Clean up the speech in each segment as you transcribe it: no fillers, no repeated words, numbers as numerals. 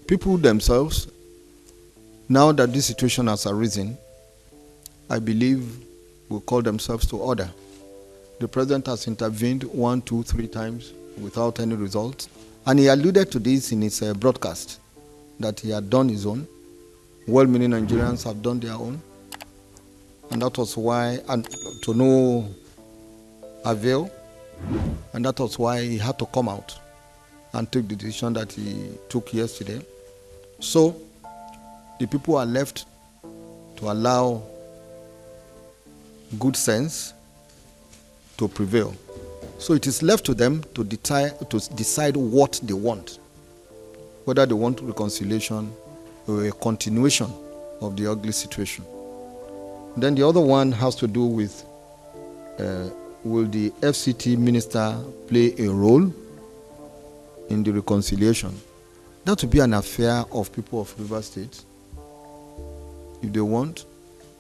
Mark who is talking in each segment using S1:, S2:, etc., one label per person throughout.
S1: people themselves, now that this situation has arisen, I believe will call themselves to order. The president has intervened 1, 2, 3 times without any result. And he alluded to this in his broadcast, that he had done his own. Well-meaning Nigerians have done their own. And that was why, and to no avail, and that was why he had to come out and take the decision that he took yesterday. So, the people are left to allow good sense to prevail. So it is left to them to decide what they want, whether they want reconciliation or a continuation of the ugly situation. Then the other one has to do with will the FCT minister play a role in the reconciliation? That would be an affair of people of Rivers State. If they want,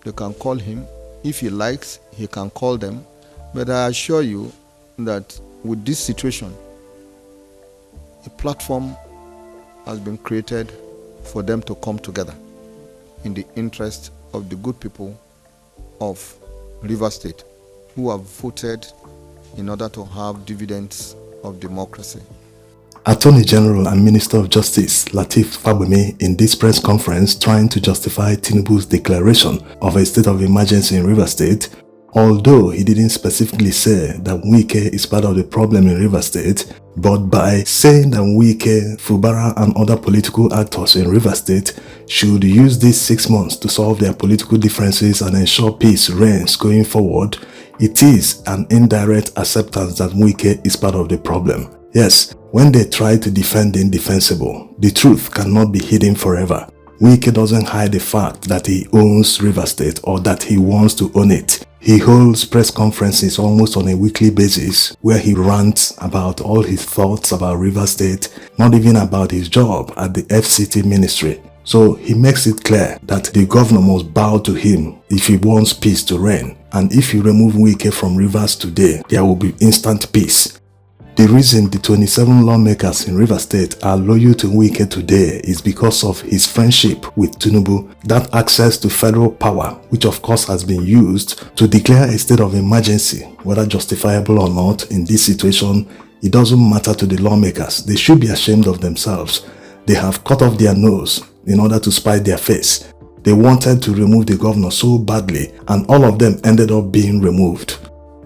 S1: they can call him. If he likes, he can call them. But I assure you that with this situation, a platform has been created for them to come together in the interest of the good people of Rivers State who have voted in order to have dividends of democracy.
S2: Attorney General and Minister of Justice Lateef Fagbemi in this press conference trying to justify Tinubu's declaration of a state of emergency in Rivers State, although he didn't specifically say that Wike is part of the problem in Rivers State, but by saying that Wike, Fubara and other political actors in Rivers State should use these 6 months to solve their political differences and ensure peace reigns going forward, it is an indirect acceptance that Wike is part of the problem. Yes, when they try to defend the indefensible, the truth cannot be hidden forever. Wike doesn't hide the fact that he owns Rivers State or that he wants to own it. He holds press conferences almost on a weekly basis where he rants about all his thoughts about Rivers State, not even about his job at the FCT ministry. So he makes it clear that the governor must bow to him if he wants peace to reign. And if you remove Wike from Rivers today, there will be instant peace. The reason the 27 lawmakers in Rivers State are loyal to Wike today is because of his friendship with Tinubu, that access to federal power, which of course has been used to declare a state of emergency. Whether justifiable or not in this situation, it doesn't matter to the lawmakers. They should be ashamed of themselves. They have cut off their nose in order to spite their face. They wanted to remove the governor so badly, and all of them ended up being removed.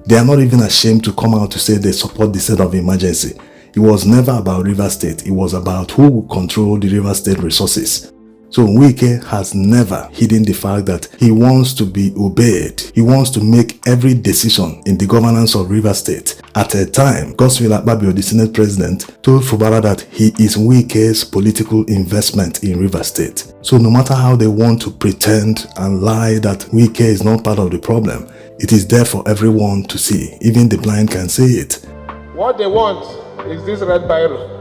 S2: They are not even ashamed to come out to say they support the state of emergency. It was never about Rivers State. It was about who will control the Rivers State resources. So Wike has never hidden the fact that he wants to be obeyed. He wants to make every decision in the governance of Rivers State. At a time, Godswill Akpabio, the Senate President, told Fubara that he is Wike's political investment in Rivers State. So no matter how they want to pretend and lie that Wike is not part of the problem, it is there for everyone to see. Even the blind can see it.
S3: What they want is this red biro.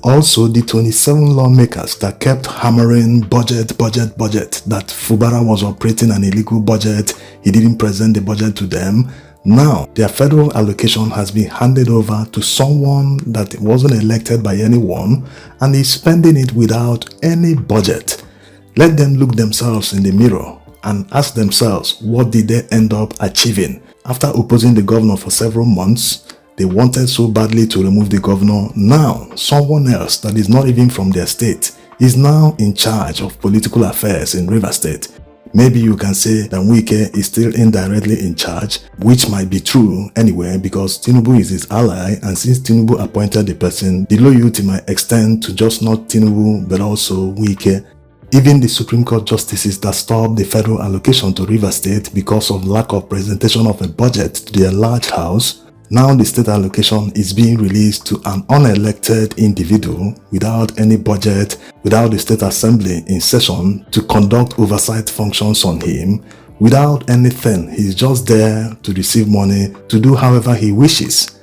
S2: Also, the 27 lawmakers that kept hammering budget, that Fubara was operating an illegal budget, he didn't present the budget to them. Now, their federal allocation has been handed over to someone that wasn't elected by anyone and is spending it without any budget. Let them look themselves in the mirror and ask themselves, what did they end up achieving? After opposing the governor for several months, they wanted so badly to remove the governor. Now, someone else that is not even from their state is now in charge of political affairs in Rivers State. Maybe you can say that Wike is still indirectly in charge, which might be true anyway because Tinubu is his ally, and since Tinubu appointed the person, the loyalty might extend to just not Tinubu but also Wike. Even the Supreme Court justices that stopped the federal allocation to Rivers State because of lack of presentation of a budget to the enlarged house, now the state allocation is being released to an unelected individual without any budget, without the state assembly in session to conduct oversight functions on him, without anything. He's just there to receive money, to do however he wishes.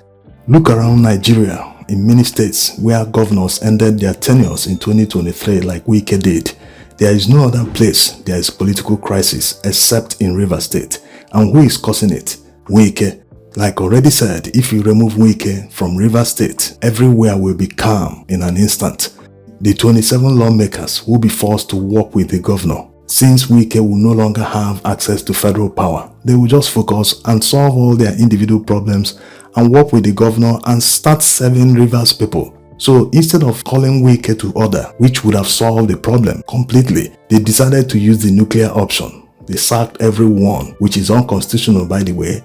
S2: Look around Nigeria, in many states where governors ended their tenures in 2023 like Wike did. There is no other place there is political crisis except in Rivers State. And who is causing it? Wike. Like already said, if you remove Wike from Rivers State, everywhere will be calm in an instant. The 27 lawmakers will be forced to work with the governor. Since Wike will no longer have access to federal power, they will just focus and solve all their individual problems and work with the governor and start serving Rivers people. So instead of calling Wike to order, which would have solved the problem completely, they decided to use the nuclear option. They sacked everyone, which is unconstitutional by the way.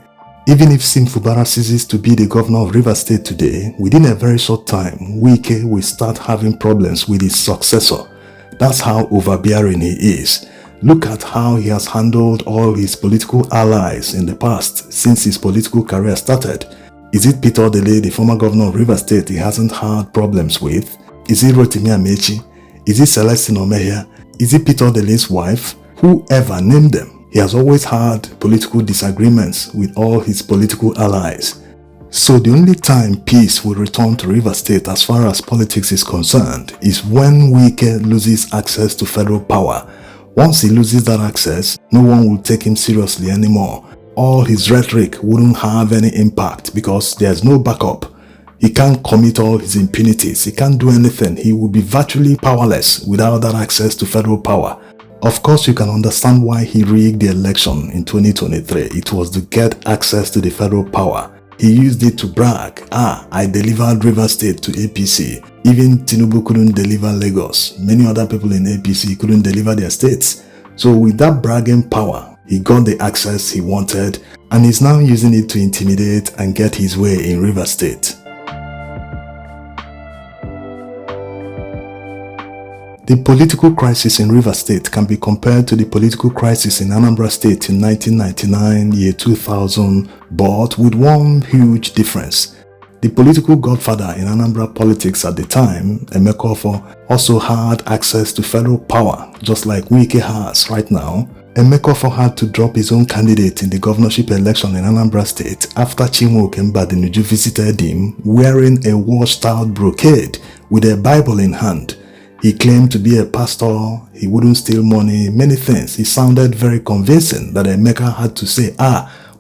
S2: Even if Fubara ceases to be the governor of Rivers State today, within a very short time, Wike will start having problems with his successor. That's how overbearing he is. Look at how he has handled all his political allies in the past since his political career started. Is it Peter Odele, the former governor of Rivers State, he hasn't had problems with? Is it Rotimi Amechi? Is it Celestine Omehia? Is it Peter Odele's wife? Whoever, name them. He has always had political disagreements with all his political allies. So the only time peace will return to Rivers State as far as politics is concerned is when Wike loses access to federal power. Once he loses that access, no one will take him seriously anymore. All his rhetoric wouldn't have any impact because there's no backup. He can't commit all his impunities. He can't do anything. He will be virtually powerless without that access to federal power. Of course, you can understand why he rigged the election in 2023. It was to get access to the federal power. He used it to brag, I delivered Rivers State to APC. Even Tinubu couldn't deliver Lagos. Many other people in APC couldn't deliver their states. So with that bragging power, he got the access he wanted and is now using it to intimidate and get his way in Rivers State. The political crisis in Rivers State can be compared to the political crisis in Anambra State in 1999, year 2000, but with one huge difference. The political godfather in Anambra politics at the time, Emeka, also had access to federal power, just like Wike has right now. Emeka had to drop his own candidate in the governorship election in Anambra State after Chinwoke Mbadinuju visited him wearing a washed-out brocade with a Bible in hand. He claimed to be a pastor, he wouldn't steal money, many things. He sounded very convincing that Emeka had to say,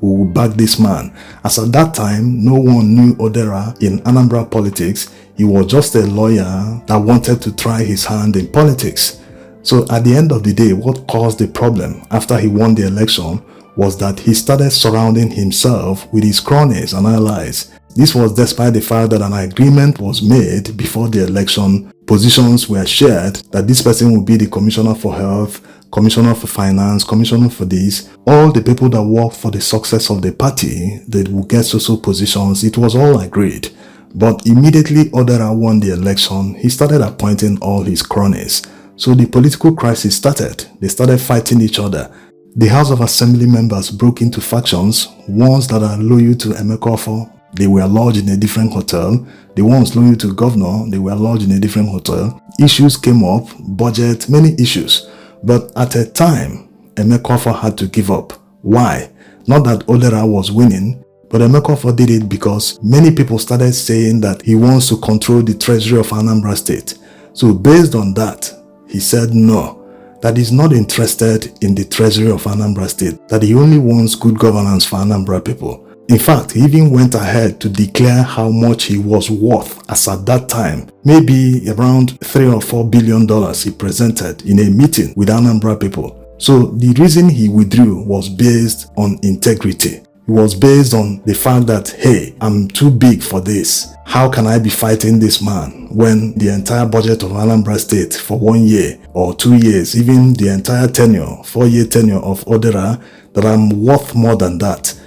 S2: we will back this man. As at that time, no one knew Odera in Anambra politics. He was just a lawyer that wanted to try his hand in politics. So at the end of the day, what caused the problem after he won the election was that he started surrounding himself with his cronies and allies. This was despite the fact that an agreement was made before the election. Positions were shared that this person would be the Commissioner for Health, Commissioner for Finance, Commissioner for this. All the people that work for the success of the party, they will get social positions. It was all agreed. But immediately Odera won the election, he started appointing all his cronies. So the political crisis started. They started fighting each other. The House of Assembly members broke into factions. Ones that are loyal to Emeka, they were lodged in a different hotel. The ones loyal to governor, they were lodged in a different hotel. Issues came up, budget, many issues. But at a time, Emeka had to give up. Why? Not that Odera was winning, but Emeka did it because many people started saying that he wants to control the treasury of Anambra State. So based on that, he said no, that he's not interested in the treasury of Anambra State, that he only wants good governance for Anambra people. In fact, he even went ahead to declare how much he was worth as at that time, maybe around $3 or $4 billion he presented in a meeting with Anambra people. So the reason he withdrew was based on integrity. It was based on the fact that, hey, I'm too big for this. How can I be fighting this man when the entire budget of Anambra State for 1 year or 2 years, even the entire tenure, 4-year tenure of Odera, that I'm worth more than that.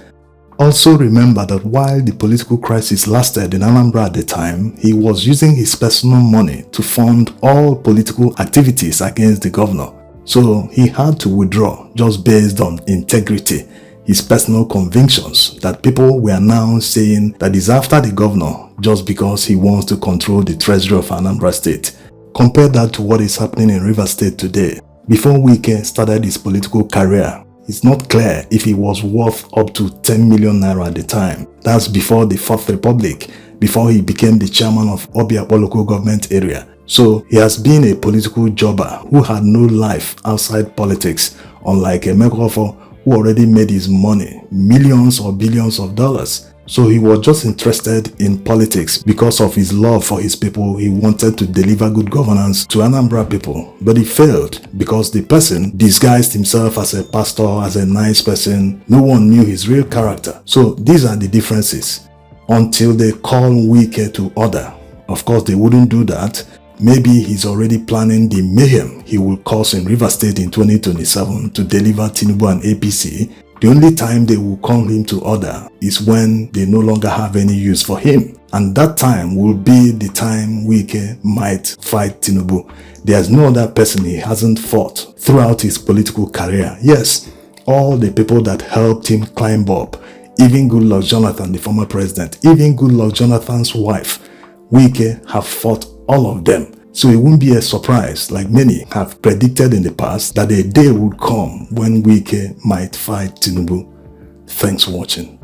S2: Also remember that while the political crisis lasted in Anambra at the time, he was using his personal money to fund all political activities against the governor. So he had to withdraw just based on integrity, his personal convictions that people were now saying that he's after the governor just because he wants to control the treasury of Anambra State. Compare that to what is happening in Rivers State today. Before Wike started his political career, it's not clear if he was worth up to 10 million naira at the time. That's before the Fourth Republic, before he became the chairman of Obiakpo local government area. So he has been a political jobber who had no life outside politics, unlike Emeka, who already made his money, millions or billions of dollars. So he was just interested in politics because of his love for his people. He wanted to deliver good governance to Anambra people, but he failed because the person disguised himself as a pastor, as a nice person. No one knew his real character. So these are the differences. Until they call Wike to order. Of course, they wouldn't do that. Maybe he's already planning the mayhem he will cause in Rivers State in 2027 to deliver Tinubu and APC. The only time they will call him to order is when they no longer have any use for him. And that time will be the time Wike might fight Tinubu. There's no other person he hasn't fought throughout his political career. Yes, all the people that helped him climb up, even Goodluck Jonathan, the former president, even Goodluck Jonathan's wife, Wike have fought all of them. So it won't be a surprise, like many have predicted in the past, that a day would come when Wike might fight Tinubu. Thanks for watching.